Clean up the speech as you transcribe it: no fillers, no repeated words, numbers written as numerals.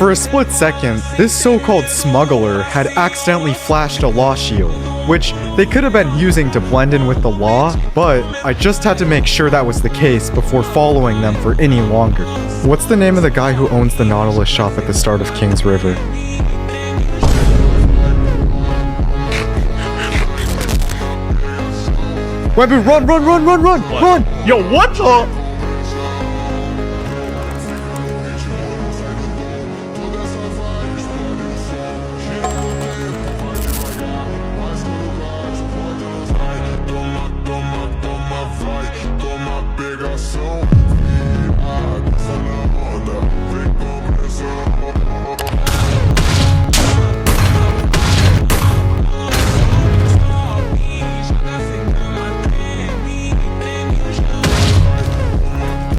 For a split second, this so-called smuggler had accidentally flashed a law shield, which they could have been using to blend in with the law, but I just had to make sure that was the case before following them for any longer. What's the name of the guy who owns the Nautilus shop at the start of Kings River? Webby, run! Yo, what the?